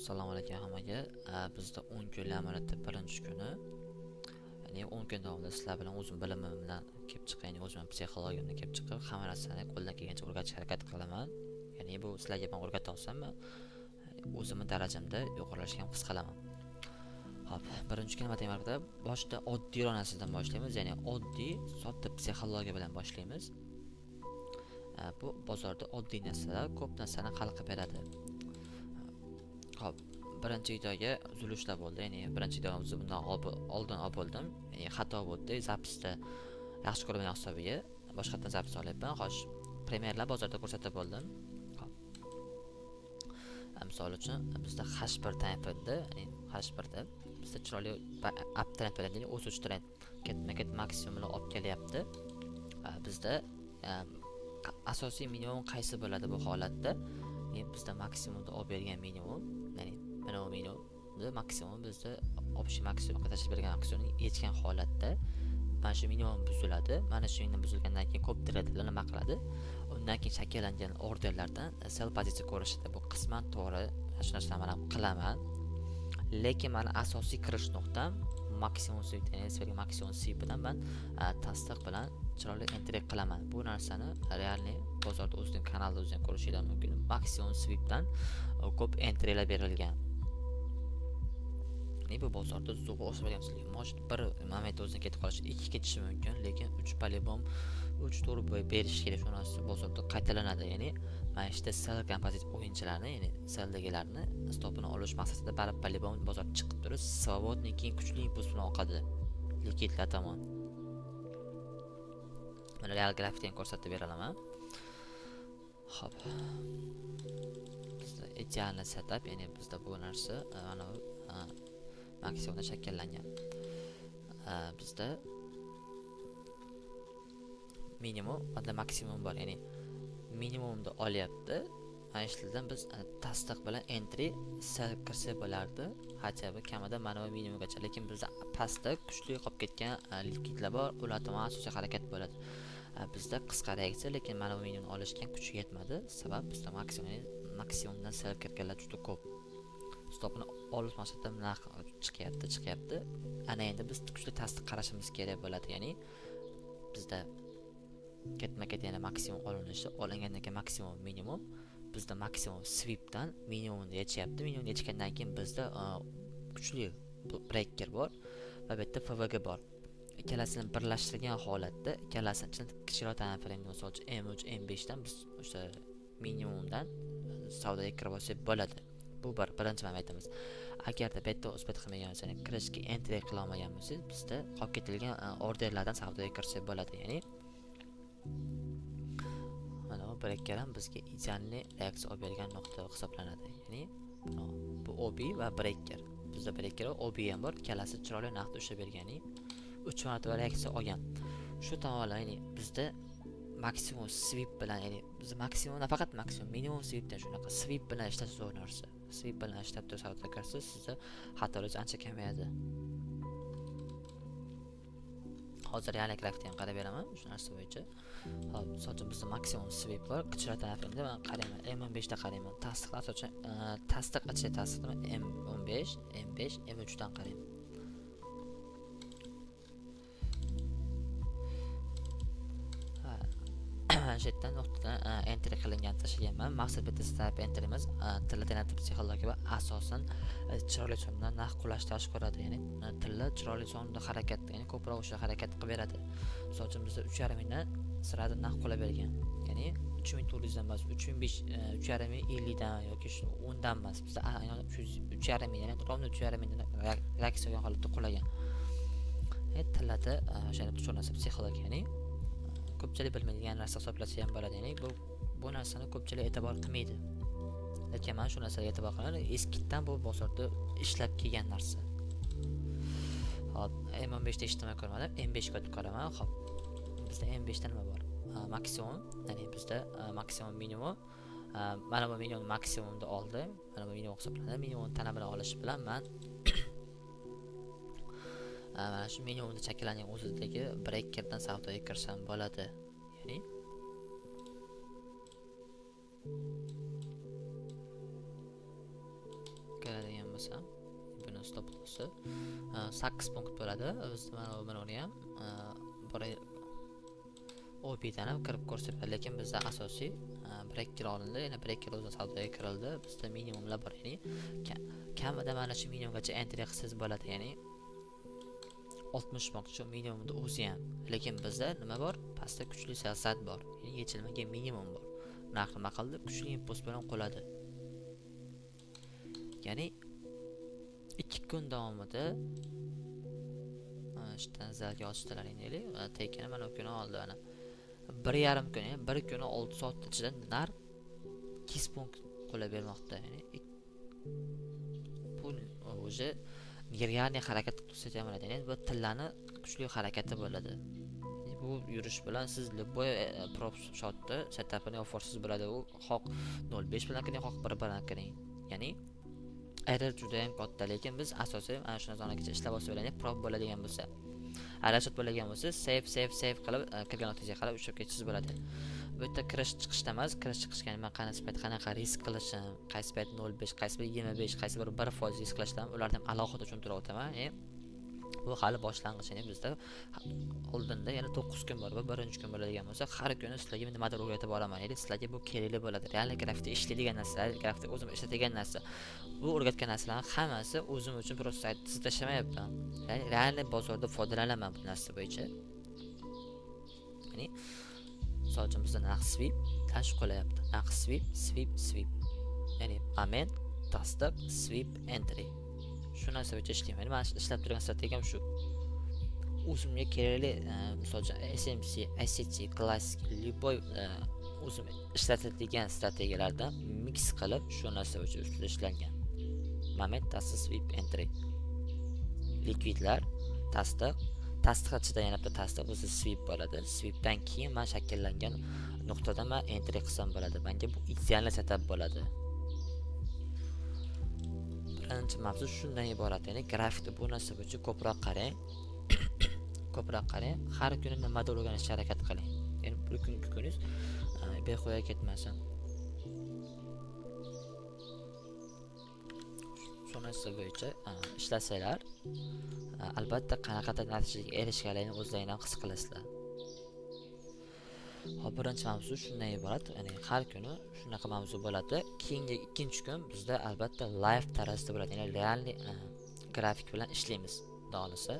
Assalomu alaykum hammaga. Bizda 10 kunlik amaliyotda birinchi kuni. Ya'ni 10 kun davomida sizlar bilan o'zim bilimim bilan kelib chiqib, ya'ni o'zim psixologiyamdan kelib chiqib, hamma narsani qo'ldan kelgancha o'rgatishga harakat qilaman. Ya'ni bu sizlarga men o'rgata olsam, men o'zimni darajamda yuqorilashga his qilaman. Xo'p, birinchi kun nima demakda, boshida oddiy narsadan boshlaymiz, ya'ni oddiy sodda psixologiya bilan boshlaymiz. Bu bozorda oddiy narsalar ko'p narsani hal qilib beradi. Hop, birinchi videoga uzilishlar bo'ldi. Ya'ni birinchi videomizni bundan oldin olib bo'ldim. Ya'ni xato bo'ldi. Zapisda yaxshi ko'rmagan hisobiga boshqatdan zapis olyapman. Xo'sh, premyerlar bozorda ko'rsatib bo'ldim. Hop. Misol uchun bizda H1 taymda, ya'ni H1 da bizda chiroyli uptrend bo'ladi, ya'ni o'suvchi trend ketma-ket maksimumni olib kelyapti. Bizda asosiy minimum qaysi bo'ladi bu holatda? Bizda maksimumda olib bergan minimum, ya'ni mana bu minimumda maksimum bizda option maksimumga tashlab bergan aksiyonni yechgan holatda mana shu minimum buziladi. Mana shu minimum buzilgandan keyin ko'p traderlar nima qiladi? Undan keyin shakllangan orderlardan sell pozitsiya ko'rishadi. Bu qisman to'g'ri, shu narsani men ham qilaman. Lekin meni asosiy kirish nuqtam maksimum sweep, ya'ni maksimum sweep bilan men tasdiq bilan chiroyli entry qilaman. Bu narsani realni bozorda o'zing kanalda o'zing ko'rishingiz mumkin. Maksimum sweepdan ko'p entrylar berilgan. Bu bozorda zo'g'a o'sib bergansiz. Mosh bir momentda o'zidan ketib qolishi, 2 ketishi mumkin, lekin 3 polibom 3 to'g'ri berish kerak. Shu narsa bozorda qaytalanadi. Ya'ni mana ishda sell kompozit o'yinchilarni, ya'ni selldagilarni stopini olish maqsadida barib polibom bozor chiqib turib, svodni keyin kuchli impuls bilan oqadi. Likidlar tomon. Mana real grafikdan ko'rsatib beraman. Xo'p. Bizda ideal setup, ya'ni bizda bu narsa mana maksimumda shakllangan. Bizda minimum va maksimum bor, ya'ni minimumda olyapti. Mana shulardan biz tasdiq bilan entry sell kirsa bo'lardi. Hattoki kamida mana bu minimumgacha, lekin bizda pastda kuchli qolib ketgan likidlar bor, ular tomon asosiy harakat bo'ladi. Bizda qisqa reaksiya, lekin mana bu minimumni olishga kuchi yetmadi. Sabab bizda maksimumdan sell kirganlar juda ko'p. Stopni olish maqsadida narx chiqyapti. Ana endi biz kuchli tasdiq qarashimiz kerak bo'ladi. Ya'ni bizda ketma-ket yana maksimum olinishi, olingandan keyin maksimum minimum, bizda maksimum sweepdan minimumni yechyapti. Minimumni yechgandan keyin bizda kuchli breaker bor va bu yerda FVG bor. Ikkalasini birlashtirgan holatda, ikkalasini kichikroq time frame, masalan M3, M5 dan biz o'sha minimumdan savdoga kirib olsak bo'ladi. Bu birinchi momentimiz. Agarda bu yerda o'sbet qilmagan bo'lsangiz, kirishga entry qila olmagan bo'lsangiz, bizda qolib ketilgan orderlardan savdoga kirsak bo'ladi. Ya'ni mana bu breaker ham bizga idealni reaksiya olib bergan nuqta hisoblanadi. Ya'ni bu OB va breaker. Bizda breaker va OB ham bor. Ikkalasi chiroyli narxda ushlab bergani 3 marotaba reaksiya olgan. Shu tomonlar, ya'ni bizda maksimum sweep bilan, ya'ni biz maksimum nafaqat maksimum, minimum sweepdan shunaqa sweep bilan ishlash zo'r narsa. Sweep bilan ishlab turib savdoga kirsiz, sizda xatolik ancha kamayadi. Hozir yana grafikni ham qarab beraman shu narsa bo'yicha. Hop, so'chim bizda maksimum sweep bor. Kichkina tarafida men qarayman, M15 da qarayman. Tasdiqlar so'chim tasdiq ichida tasdiqni M15, M5, M3 dan qarayman. Jetdan nuqtadan entry qilingan tashlaganman. Maqsad bitta step entrymiz tilla psixologiya va asosan chiroyli sondan narx qulashtirish ko'radi. Ya'ni tilla chiroyli sonda harakat, ya'ni ko'proq o'sha harakat qilib beradi. Masalan, bizda 3.5 mingdan sirada narx qula bergan. Ya'ni 3400 dan emas, 3.5 ming 50 dan yoki 10 dan emas. Bizda 3.5 ming, ya'ni rovno 3.5 mingdan reaksiya olgan holatda qulagan. Tillada o'shani tushunasiz psixologiya, ya'ni ko'pchilik bilmaydigan narsa hisoblasa ham bo'ladi. Ya'ni bu narsani ko'pchilik e'tibor qilmaydi. Lekin men shu narsaga e'tibor qilaman. Eskidan bu bozorda ishlab kelgan narsa. Hop, M15 da eshitmay ko'rmadim. M5 ga o'tib qaraman. Hop. Bizda M5 da nima bor? Maksimum, ya'ni bizda maksimum minimum. Mana bu minimum maksimumda oldi. Mana bu minimum hisoblanadi. Minimum tana bilan olish bilan men mana shu minimumda shakllangan o'zidagi breakerdan savdoga kirsam bo'ladi. Ya'ni bo'lmasam, buni stop lossi 8 punkt bo'ladi. Biz buni ham OP dan ham kirib ko'rsatadi, lekin bizda asosiy breaker olindi, yana breaker o'zi savdoga kirildi. Bizda minimumlar bor, ya'ni kamida mana shu minimumgacha entry qilsangiz bo'ladi, ya'ni 60 moqchi minimumda o'zi ham. Lekin bizda nima bor? Pastda kuchli siyosat bor, ya'ni yechilmagan minimum bor. Narx nima qildi? Kuchli impuls bilan qoladi. Ya'ni 2 kun davomida ishdan zalga ochdilar endi. Tekini mana o kuni oldi ana. 1,5 kun, ya'ni 1 kuni 6 soat ichida narx 2 punkt qo'la bermoqda. Ya'ni pul o'zi real harakat qilsa ham bo'ladi. Ya'ni bu tillani kuchli harakati bo'ladi. Bu yurish bilan siz любой prop shotni setupini oforsiz bo'ladi. U xoq 0.5 bilan qiling, xoq 1 bilan qiling. Ya'ni error juda ham katta, lekin biz asosiy ana shuna zonagacha ishlab olsak, prop bo'ladigan bo'lsa, arashot bo'ladigan bo'lsa, save qilib kirgan vaqtingizga qarab ushlab ketishingiz bo'ladi. Bu yerda kirish chiqishda emas, kirish chiqishga nima qanaqa risk qilishim, qaysi payt 0.5, qaysi payt 25, qaysi bir 1% risk qilishdan ularni ham alohida tushuntirib o'taman. Bu hali boshlang'ich, ya'ni bizda oldinda yana 9 kun bor va 1-kun bo'ladigan bo'lsa, har kuni sizlarga nimadir o'rgatib boraman. Ya'ni sizlarga bu kerakli bo'ladi. Real grafikda ishlaydigan narsalar, grafikda o'zim ishlatadigan narsa. Bu o'rgatgan narsalarning hammasi o'zim uchun просто siz tashlamayapman. Ya'ni real bozorda foydalanaman bu narsa bo'yicha. Ya'ni misol bizda narx sweep tash qo'yapti. Narx sweep. Ya'ni moment, tasdiq, sweep, entry. Shu narsa bo'yicha ishlayman. Men ishlab turgan strategiyam shu. O'zimga kerakli, misol uchun SMC, ICT, klassik, любой o'zim ishlatadigan strategiyalardan mix qilib shu narsa bo'yicha ustida ishlangan. Moment, tasdiq, sweep, entry. Likvidlar, tasdiq ichida yana bitta tasdiq o'zi sweep bo'ladi. Sweepdan keyin men shakllangan nuqtadan men entry qilsam bo'ladi. Menga bu ideal setup bo'ladi. Birinchi mavzu shundan iborat, ya'ni grafikda bu narsa bo'yicha ko'proq qarang. Har kuni nimadir o'rganishga harakat qiling. Ya'ni bir kungi kuningiz behuda ketmasin. Shu narsa bo'yicha ishlasanglar, albatta qanaqadir natijaga erishganligini o'zlaringizdan his qilasizlar. Hop, birinchi mavzu shundan iborat, ya'ni har kuni shunaqa mavzu bo'ladi. Keyingi ikkinchi kun bizda albatta live tarzda bo'ladi, ya'ni real grafik bilan ishlaymiz, xudo xolasa.